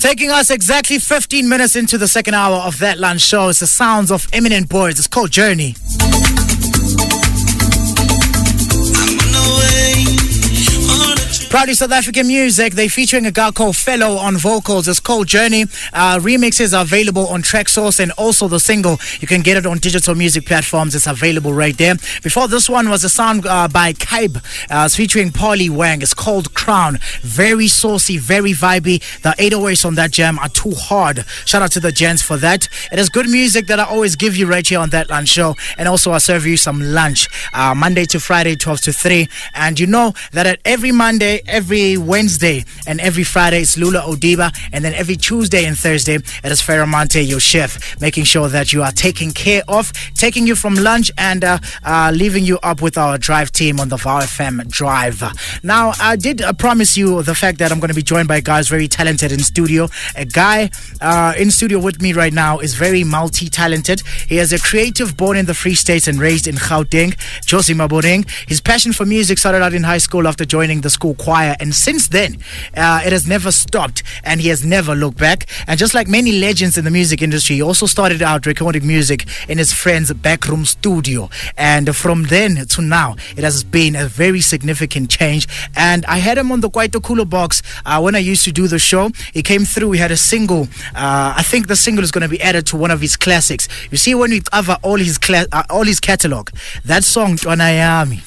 Taking us exactly 15 minutes into the second hour of that lunch show. It's the sounds of eminent boards. It's called Journey. Proudly South African music. They're featuring a girl called Fellow on vocals. It's called Journey. Remixes are available on Traxsource, and also the single, you can get it on digital music platforms. It's available right there. Before this one was a sound by Kaib. It's featuring Polly Wang. It's called Crown. Very saucy, very vibey. The 808s on that jam are too hard. Shout out to the gents for that. It is good music that I always give you right here on that lunch show. And also I serve you some lunch Monday to Friday, 12 to 3. And you know that at every Monday, every Wednesday and every Friday it's Lula ODWA, and then every Tuesday and Thursday it is Monte, your chef, making sure that you are taken care of, taking you from lunch and leaving you up with our drive team on the VOW FM drive. Now, I did promise you the fact that I'm going to be joined by guys very talented in studio. A guy in studio with me right now is very multi-talented. He is a creative born in the Free States and raised in Gauteng, Josie Maboneng. His passion for music started out in high school after joining the school choir, and since then it has never stopped and he has never looked back. And just like many legends in the music industry, he also started out recording music in his friend's backroom studio, and from then to now it has been a very significant change. And I had him on the Kwaito Cooler box when I used to do the show. He came through. We had a single. I think the single is going to be added to one of his classics. You see, when we cover all his catalog, that song Twanayami,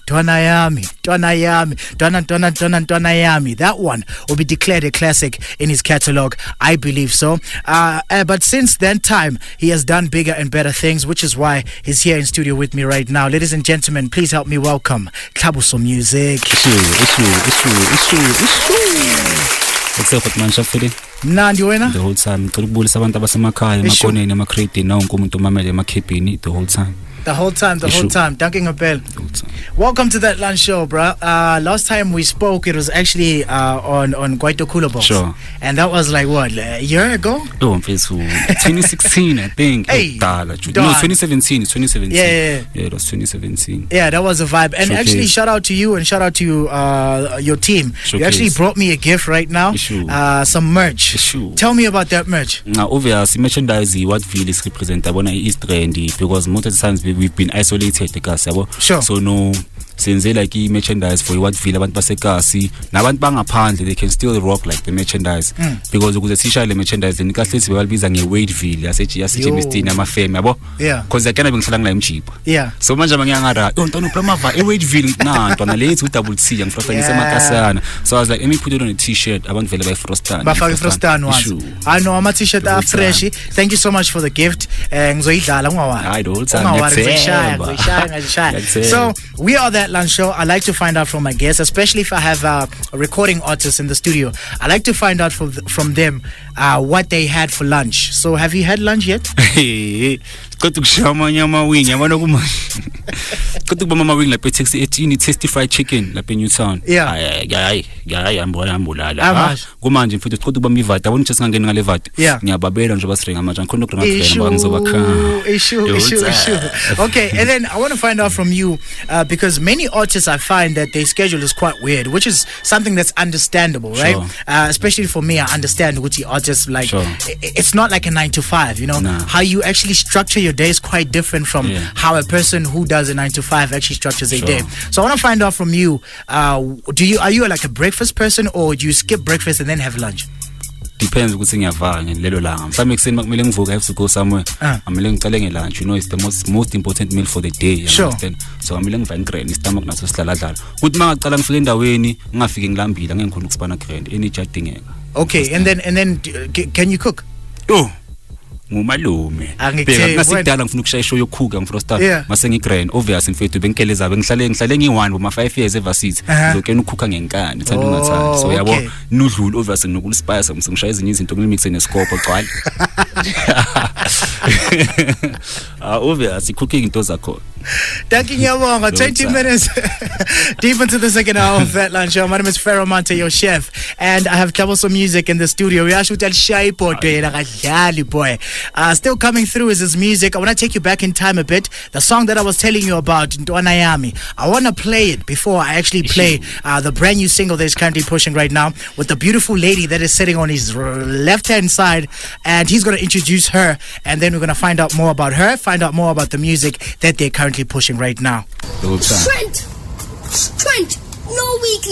that one will be declared a classic in his catalog. I believe so. But since then time, he has done bigger and better things, which is why he's here in studio with me right now. Ladies and gentlemen, please help me welcome TLHABOSO Music. Mnandi wena? The whole time. Ngicabulisa abantu abasemakhaya emakoneni emakredi na wonke umuntu umamele emakhepini the whole time. The whole time. Dunking a bell. Welcome to that lunch show, bro. Last time we spoke, it was actually on Kwaito Cooler Box. Sure. And that was like, what, a year ago? Oh, 2016, I think. Hey, no, 2017. It's 2017. Yeah, it was 2017. Yeah, that was a vibe. And actually, shout out to you and shout out to your team. You actually brought me a gift right now. Some merch. Tell me about that merch. Now, obviously, merchandise, what feel is represented is trendy, because most of the times we've been isolated, sure. So no, since they like merchandise for what feel abantu basekasi nabantu bangaphandle, they can still rock like the merchandise, because ukuze sishayele merchandise then kahle sibalbiza nge-Wadeville yaseJemistin amafemi yabo, because akana bengihlala ngila emchipa, so manje mangiyangara ntwana uPramava eWadeville na ntwana lethu double C ngifrosta ngisemakasana. So I was like, let me put it on a t-shirt, abantu vele bayifrostana bafake frostana once. I know ama t-shirt are fresh. Thank you so much for the gift. Ngizoyidlala ungawani. So we are that lunch show. I like to find out from my guests, especially if I have recording artists in the studio. I like to find out from them what they had for lunch. So have you had lunch yet? Tasty fried chicken like in Newtown. Okay, and then I want to find out from you because many artists, I find that their schedule is quite weird, which is something that's understandable, right? Especially for me, I understand which artists like. It's not like a 9 to 5, you know. How you actually structure your day is quite different from how a person who does a 9 to 5 actually structures a day. So I want to find out from you, are you like a breakfast person, or do you skip breakfast and then have lunch? Depends ukuthi ngiyavanga ngelelo langa. Mhlawumbe ekseni makumele ngivuka, I have to go somewhere. Amele ngicale ngelunch, you know, it's the most important meal for the day, you understand? So amele ngiva ngigrand istomach naso sidlala dlala. Kuthi mangacala ngifike endaweni ngingafike ngilambile angeke ngikhona ukusipana grand energy adingeka. Okay, and then can you cook? Ngumalume bheka ngasidala ngifuna ukushaya ishow yokukhuka ngifrosta mase ngigrand obvious mfethu bengikeleza bengihlale ngi1 boma 5 years ever since lokena ukukhuka ngenkani ithanda ungathanda. So yabo nudlulu obvious nginokulispice ngishaya ezinye izinto ngimixe nescope gcwala. Obvious cooking into zakho. Thank you, Siyabonga. 20 minutes deep into the second hour of that lunch show. My name is Monte, your chef, and I have TLHABOSO Music in the studio. We actually tell shy boy. Still coming through is his music. I want to take you back in time a bit. The song that I was telling you about, Ntwana Yami, I want to play it before I actually play the brand new single that is currently pushing right now with the beautiful lady that is sitting on his left-hand side, and he's going to introduce her, and then we're going to find out more about her, find out more about the music that they're currently pushing right now. Strength, no weakness.